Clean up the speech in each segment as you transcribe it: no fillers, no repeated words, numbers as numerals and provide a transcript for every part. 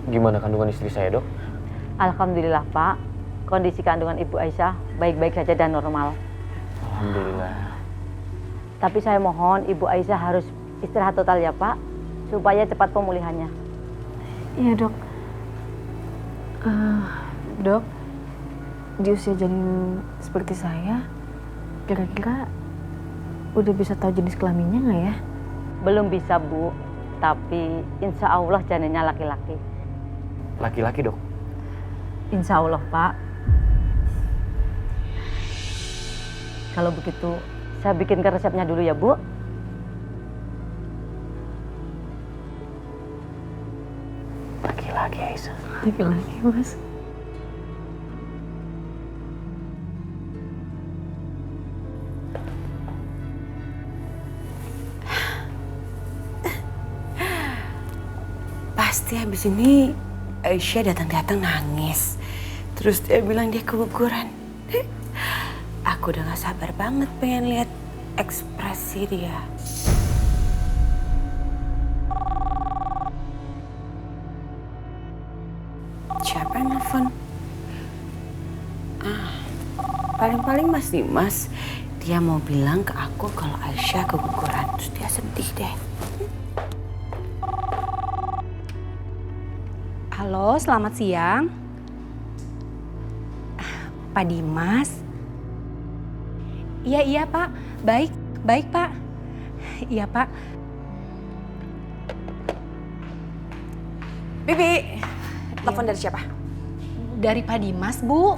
Gimana kandungan istri saya, Dok? Alhamdulillah Pak, kondisi kandungan Ibu Aisyah baik-baik saja dan normal. Alhamdulillah. Tapi saya mohon Ibu Aisyah harus istirahat total ya Pak, supaya cepat pemulihannya. Iya dok. Dok, di usia janin seperti saya, kira-kira udah bisa tahu jenis kelaminnya nggak ya? Belum bisa Bu, tapi insya Allah janinnya laki-laki. Laki-laki, Dok? Insya Allah Pak. Kalau begitu, saya bikinkan resepnya dulu ya Bu. Laki-laki, Aisyah. Laki-laki mas. Pasti habis ini Aisyah datang-datang nangis. Terus dia bilang dia keguguran. Aku udah gak sabar banget pengen lihat ekspresi dia. Siapa yang nelfon? Paling-paling Mas Dimas. Dia mau bilang ke aku kalau Aisyah keguguran. Terus dia sedih deh. Halo, selamat siang. Pak Dimas. Iya Pak, baik Pak. Iya Pak. Bibi, telepon dari siapa? Dari Pak Dimas, Bu.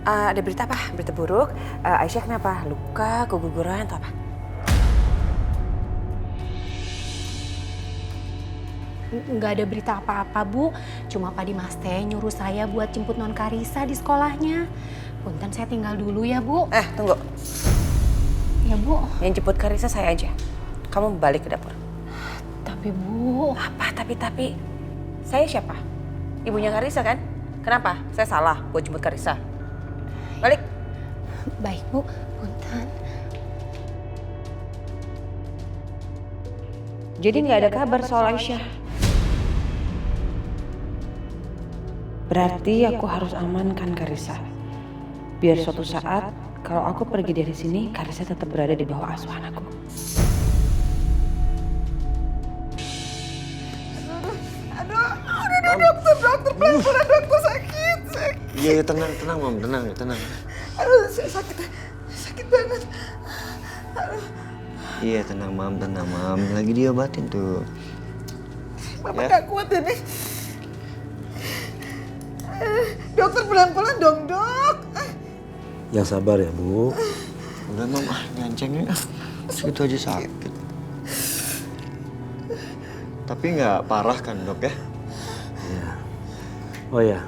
Ada berita apa? Berita buruk? Aisyah kenapa? Luka, keguguran, atau apa? Nggak ada berita apa-apa, Bu. Cuma Pak Dimas teh nyuruh saya buat jemput Non Karisa di sekolahnya. Punten saya tinggal dulu ya, Bu. Tunggu. Ya, Bu. Yang jemput Karisa saya aja. Kamu balik ke dapur. Tapi, Bu... Apa tapi? Saya siapa? Ibunya Karisa kan? Kenapa? Saya salah buat jemput Karisa. Balik. Baik, Bu. Punten. Jadi nggak ada kabar soal Aisyah. Berarti aku harus amankan Karisa. Biar suatu saat kalau aku pergi dari sini, Karisa tetap berada di bawah asuhan aku. Aduh, dokter, pelan-pelan dokter, sakit. Iya, tenang, Mam, tenang. Aduh, saya sakit banget. Iya, tenang, Mam. Lagi diobatin tuh. Mama gak kuat ini. Dokter, pelan-pelan dong, dok. Yang sabar ya, Bu. Udah, Mam, ngancengnya. Segitu aja sakit. Tapi nggak parah kan, Dok ya? Iya. Oh ya,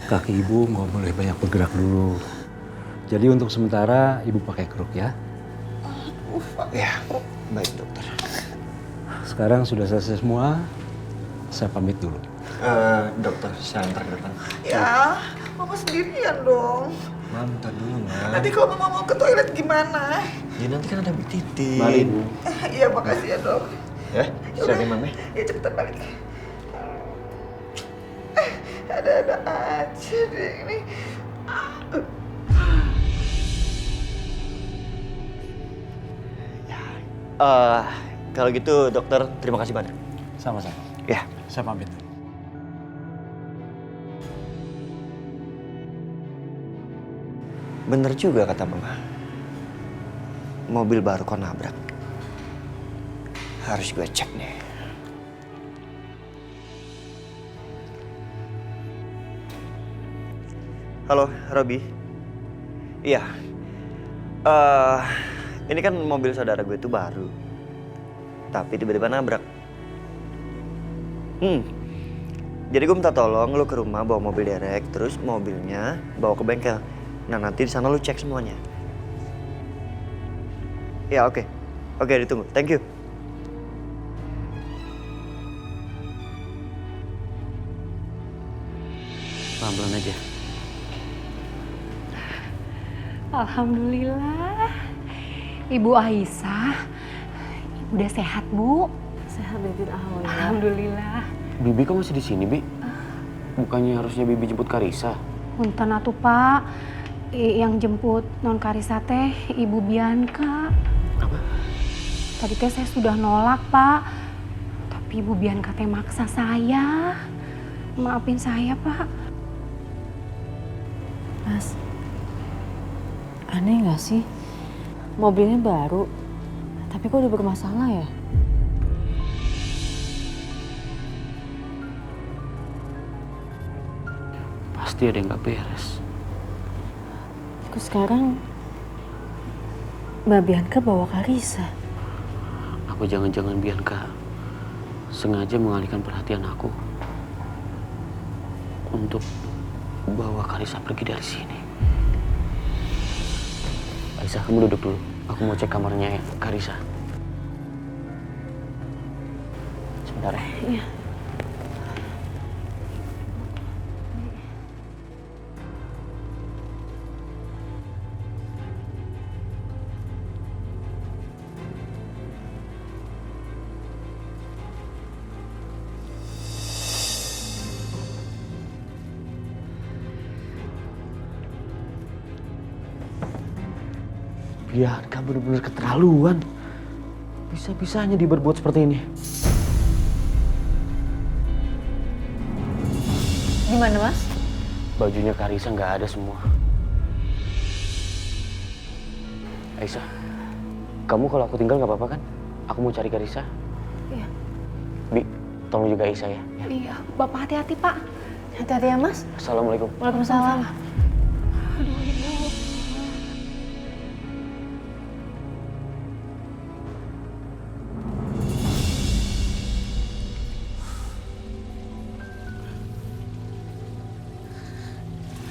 kaki Ibu nggak boleh banyak bergerak dulu. Jadi untuk sementara Ibu pakai kruk ya. Ya, baik dokter. Sekarang sudah selesai semua, saya pamit dulu. Dokter, saya antar ke depan. Ya, mama sendirian dong. Mam, bentar dulu, Mam. Nanti kalau mama mau ke toilet gimana? Ya nanti kan ada Bu Titi. Mari, Bu. Iya, makasih ya, dok. Ya, siapin Mam ya. Ya, cepetan balik. Ada-ada aja deh ini. Kalau gitu dokter, terima kasih banyak. Sama-sama. Ya. Saya pamit. Bener juga kata Mama. Mobil baru kok nabrak. Harus gue cek nih. Halo, Robi. Iya. Ini kan mobil saudara gue itu baru. Tapi tiba-tiba nabrak. Jadi gue minta tolong lu ke rumah bawa mobil derek, terus mobilnya bawa ke bengkel. Nah nanti di sana lu cek semuanya. Ya oke. Oke, ditunggu. Thank you. Pelan-pelan aja. Alhamdulillah. Ibu Aisyah, udah sehat, Bu? Sehat, Bibi. Alhamdulillah. Alhamdulillah. Bibi kok masih di sini, Bi? Bukannya harusnya Bibi jemput Karisa? Punten atuh Pak, yang jemput non Karisa teh Ibu Bianca. Apa? Tadi teh saya sudah nolak Pak, tapi Ibu Bianca teh maksa saya. Maafin saya Pak. Mas, aneh nggak sih? Mobilnya baru, tapi kok udah bermasalah ya? Pasti ada yang gak beres. Terus sekarang Mbak Bianca bawa Karisa. Apa jangan-jangan Bianca sengaja mengalihkan perhatian aku untuk bawa Karisa pergi dari sini. Aisyah, kamu duduk dulu. Aku mau cek kamarnya Karisa. Sebentar ya. Iya. Bianca benar-benar keterlaluan. Bisa-bisanya dia berbuat seperti ini. Gimana Mas? Bajunya Karisa nggak ada semua. Aisyah, kamu kalau aku tinggal nggak apa-apa kan? Aku mau cari Karisa. Iya. Bi, tolong juga Aisyah ya. Iya, Bapak hati-hati Pak. Hati-hati ya Mas. Assalamualaikum. Waalaikumsalam. Aduh Ibu.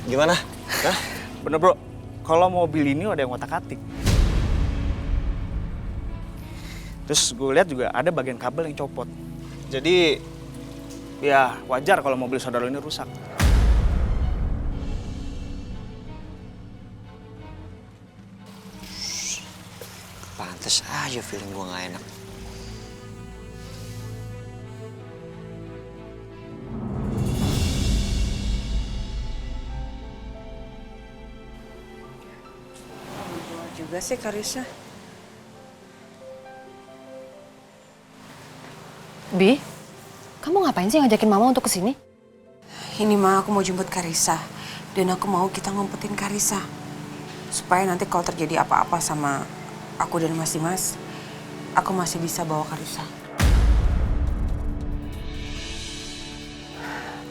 Gimana? Hah? Bener bro, kalau mobil ini ada yang otak-atik. Terus gue lihat juga ada bagian kabel yang copot. Jadi ya wajar kalau mobil saudara ini rusak. Pantes aja feeling gue gak enak. Juga sih Karisa. Bi, kamu ngapain sih ngajakin Mama untuk kesini? Ini mah aku mau jemput Karisa. Dan aku mau kita ngumpetin Karisa. Supaya nanti kalau terjadi apa-apa sama aku dan Mas Dimas, aku masih bisa bawa Karisa.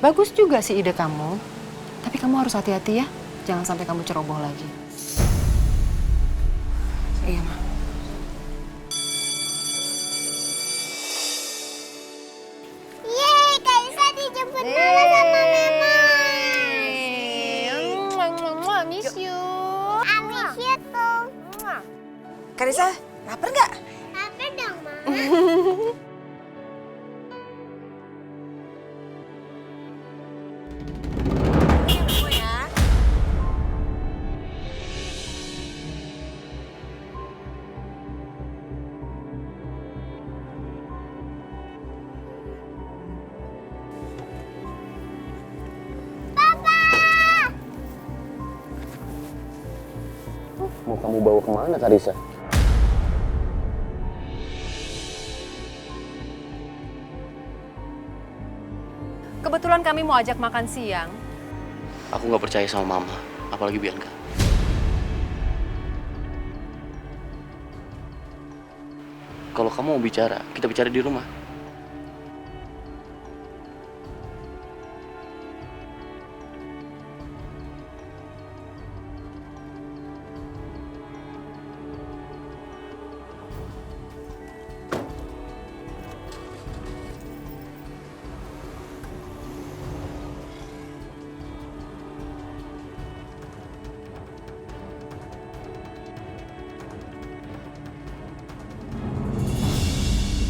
Bagus juga sih ide kamu. Tapi kamu harus hati-hati ya. Jangan sampai kamu ceroboh lagi. Iya, Ma. Yeay, Karisa dijemput Mama sama Mama. Miss you. I miss you too. Karisa, lapar nggak? Lapar dong, Ma. Mau kamu bawa kemana Karisa? Kebetulan kami mau ajak makan siang. Aku nggak percaya sama Mama, apalagi Bianca. Kalau kamu mau bicara, kita bicara di rumah.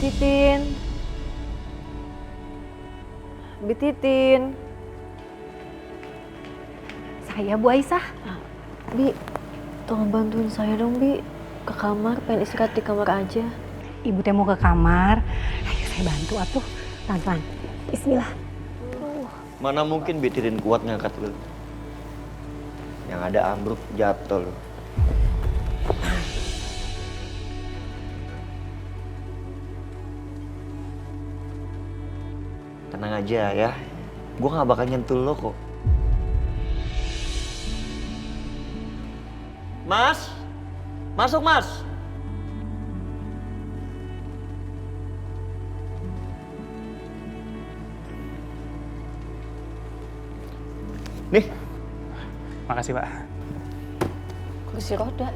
Titin. Titin. Saya Bu Aisyah. Bi, tolong bantuin saya dong, Bi. Ke kamar, pengen istirahat di kamar aja. Ibu teh mau ke kamar. Ayo saya bantu atuh. Pelan-pelan. Bismillah. Mana mungkin Bitirin kuat ngangkat lu. Yang ada ambruk jatuh lu. Tenang aja ya. Gue gak bakal nyentuh lo kok. Mas! Masuk, Mas! Nih. Makasih, Pak. Kursi roda.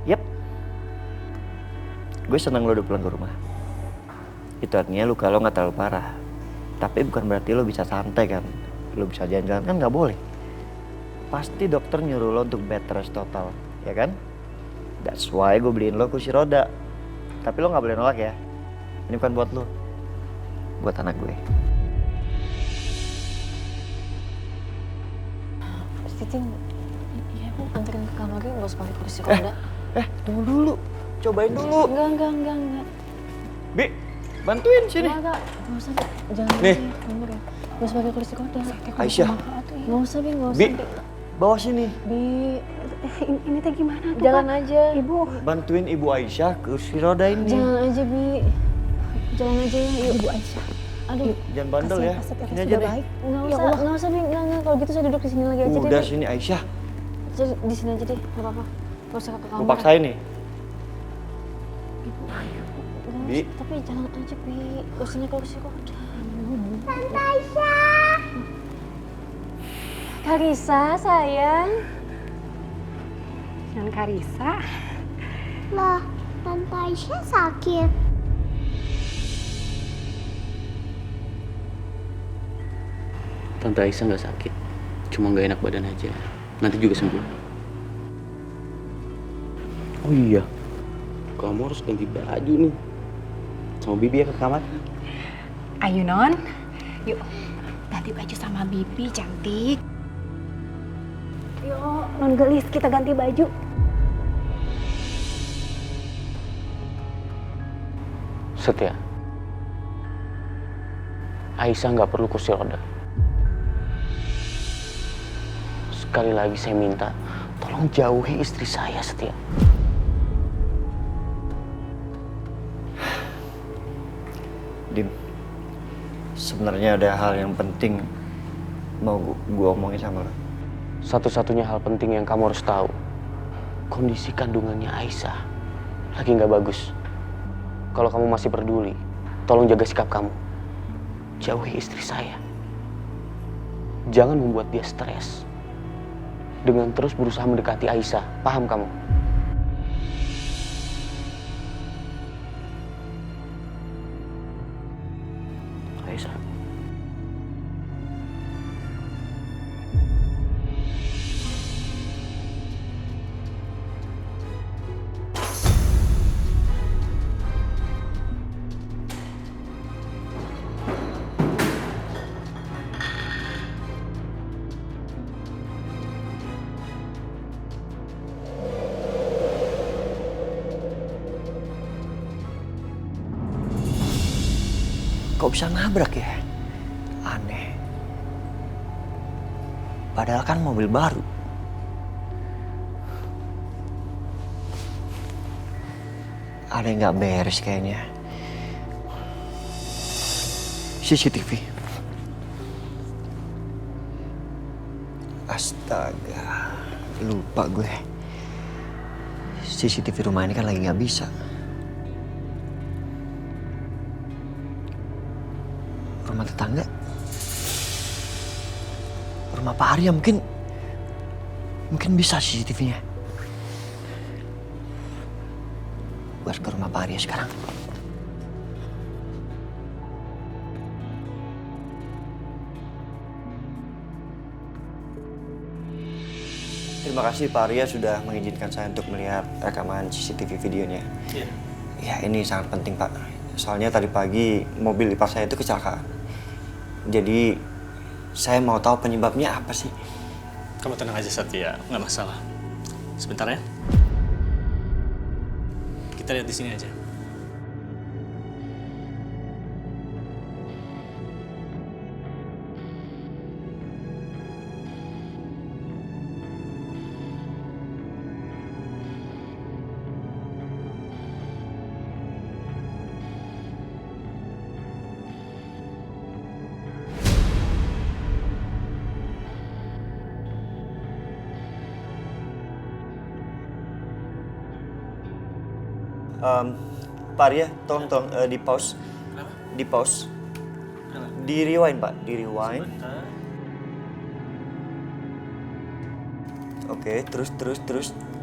Yep. Gue seneng lo udah pulang ke rumah. Itu artinya luka lo gak terlalu parah. Tapi bukan berarti lo bisa santai kan. Lo bisa jalan-jalan kan gak boleh. Pasti dokter nyuruh lo untuk bed rest total, ya kan? That's why gue beliin lo kursi roda. Tapi lo gak boleh nolak ya. Ini bukan buat lo. Buat anak gue. Titin, ya Bu, anterin ke kamarnya nggak usah pakai kursi roda. Tunggu dulu. Cobain dulu. Enggak. Bi, bantuin sini. Enggak usah, Bi. Jangan Nih. di kamar ya. Nggak usah pakai kursi roda. Aisyah. Nggak usah, Bi, nggak usah. Bi, bawa sini. Bi, Ini teh gimana tuh, jangan Pak? aja. Ibu. Bantuin Ibu Aisyah kursi roda ini. Jangan aja, Bi. Jangan aja ya, yuk. Ibu Aisyah. Aduh, Jangan bandel ya. Sini aja deh. nggak usah, Bi. Nggak. Kalau gitu saya duduk di sini lagi aja deh, Udah Bi. sini Aisyah. Saya di sini aja deh, nggak apa-apa. Nggak usah ke kamar. Gue paksain nih. Nggak Bi. usah, tapi jangan aja, Bi. Kursinya kursi roda. Tante Aisyah. Karisa, sayang. Non Karisa. Loh, Tante Aisyah sakit. Tante Aisyah nggak sakit, cuma nggak enak badan aja. Nanti juga sembuh. Oh iya, kamu harus ganti baju nih. Sama Bibi ya ke kamar. Ayo Non. Yuk. Ganti baju sama Bibi cantik. Yuk, Non Gelis kita ganti baju. Setia, Aisyah nggak perlu kursi roda. Sekali lagi saya minta, tolong jauhi istri saya, Setia. Dim, sebenarnya ada hal yang penting mau gue omongin sama lo. Satu-satunya hal penting yang kamu harus tahu, kondisi kandungannya Aisyah lagi nggak bagus. Kalau kamu masih peduli, tolong jaga sikap kamu. Jauhi istri saya. Jangan membuat dia stres dengan terus berusaha mendekati Aisyah. Paham kamu? Aisyah. Kok bisa nabrak ya? Aneh. Padahal kan mobil baru. Ada yang nggak beres kayaknya. CCTV. Astaga, lupa gue. CCTV rumah ini kan lagi nggak bisa. Rumah tetangga, rumah Pak Arya mungkin bisa CCTV-nya. Gue harus ke rumah Pak Arya sekarang. Terima kasih Pak Arya sudah mengizinkan saya untuk melihat rekaman CCTV videonya. Iya. Ya ini sangat penting Pak. Soalnya tadi pagi mobil ipar saya itu kecelakaan. Jadi saya mau tahu penyebabnya apa sih? Kamu tenang aja Satya, nggak masalah. Sebentar ya. Kita lihat di sini aja. Pak Arya, tolong di pause. Kenapa? Di pause. Kenapa? Di rewind, Pak. Di rewind. Oke, terus.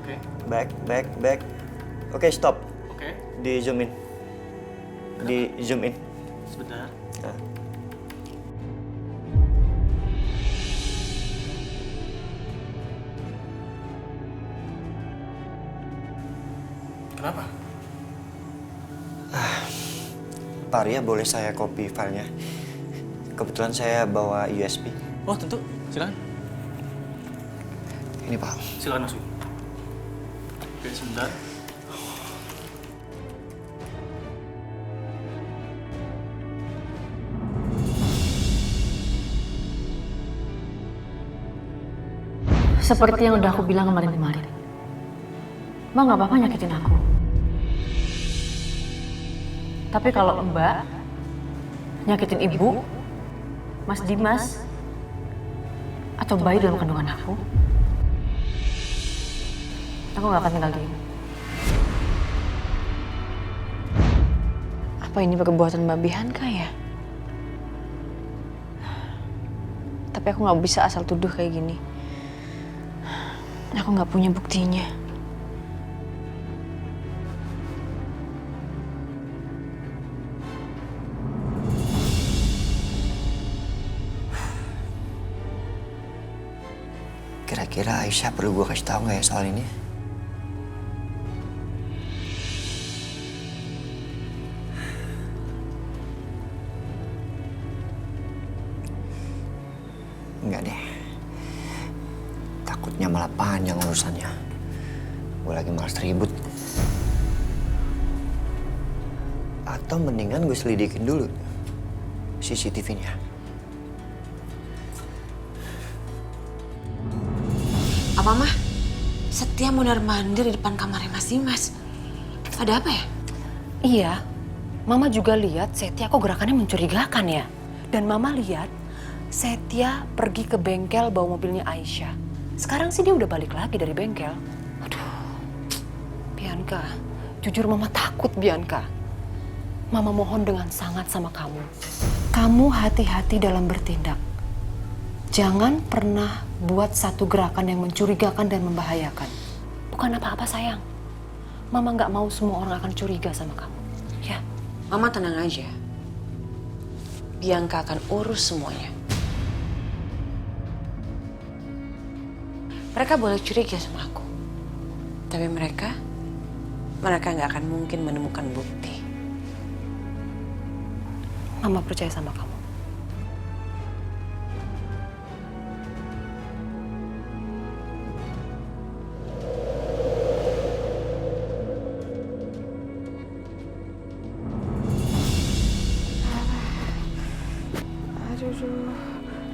Oke. Back. Oke, stop. Oke. Di zoom in. Di zoom in. Sebentar. Nah. Kenapa? Pak Arya, boleh saya copy filenya? Kebetulan saya bawa USB. Oh tentu, silakan. Ini Pak. Silakan masuk. Oke, sebentar. Seperti yang udah aku bilang kemarin-kemarin. Mbak nggak apa-apa nyakitin aku. Tapi kalau Mbak nyakitin ibu, Mas Dimas, atau bayi dalam kandungan aku nggak akan tinggal diam. Apa ini perbuatan Mbak Bianca ya? Tapi aku nggak bisa asal tuduh kayak gini. Aku nggak punya buktinya. Kira-kira Aisyah perlu gue kasih tahu nggak ya soal ini? Enggak deh. Takutnya malah panjang urusannya. Gue lagi malas ribut. Atau mendingan gue selidikin dulu CCTV-nya. Apa mah? Setia mondar-mandir di depan kamarnya Mas Dimas. Ada apa ya? Iya, Mama juga lihat Setia kok gerakannya mencurigakan ya. Dan Mama lihat Setia pergi ke bengkel bawa mobilnya Aisyah. Sekarang sih dia udah balik lagi dari bengkel. Aduh, Bianca, jujur Mama takut Bianca. Mama mohon dengan sangat sama kamu. Kamu hati-hati dalam bertindak. Jangan pernah buat satu gerakan yang mencurigakan dan membahayakan. Bukan apa-apa sayang. Mama nggak mau semua orang akan curiga sama kamu. Ya. Mama tenang aja. Bianca akan urus semuanya. Mereka boleh curiga sama aku. Tapi mereka nggak akan mungkin menemukan bukti. Mama percaya sama kamu.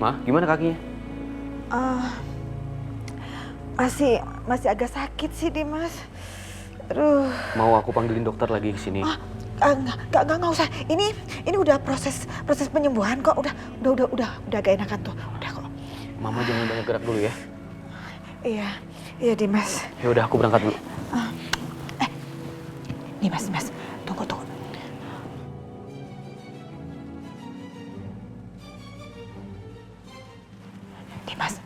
Ma, gimana kakinya? Masih agak sakit sih, Dimas. Aduh. Mau aku panggilin dokter lagi ke sini? Enggak usah. Ini udah proses penyembuhan kok. Udah agak enakan tuh. Udah kok. Mama jangan banyak gerak dulu ya. Iya Dimas. Ya udah aku berangkat dulu. Dimas, tunggu. Dimas,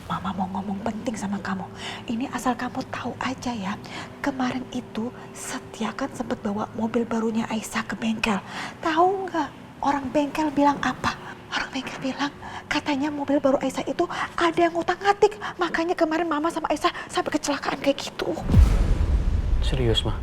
Mama mau ngomong penting sama kamu. Ini asal kamu tahu aja ya. Kemarin itu Setia kan sempat bawa mobil barunya Aisyah ke bengkel. Tahu nggak orang bengkel bilang apa? Orang bengkel bilang katanya mobil baru Aisyah itu ada yang ngutang-ngatik. Makanya kemarin Mama sama Aisyah sampai kecelakaan kayak gitu. Serius, Ma?